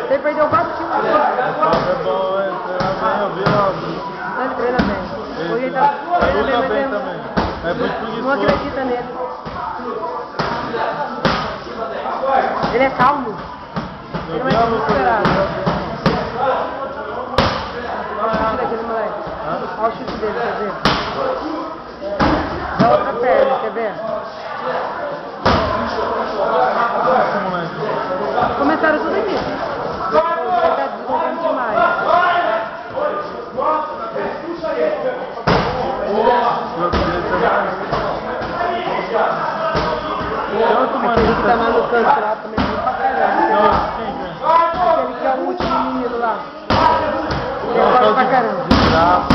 Você perdeu 4 times. É bom, Ele treina bem. Hoje ele tá luta bem também. É muito preguiçoso. Não acredita nele. Ele é calmo. Ele não é desesperado. Olha o chute daquele moleque. Olha o chute dele, quer ver? Da outra perna, quer ver? Começaram tudo aqui. Ele tá desenvolvendo demais. Aquele que tá lá no canto lá também tem pra caramba. Aquele que é o último menino lá. Ele é forte pra caramba.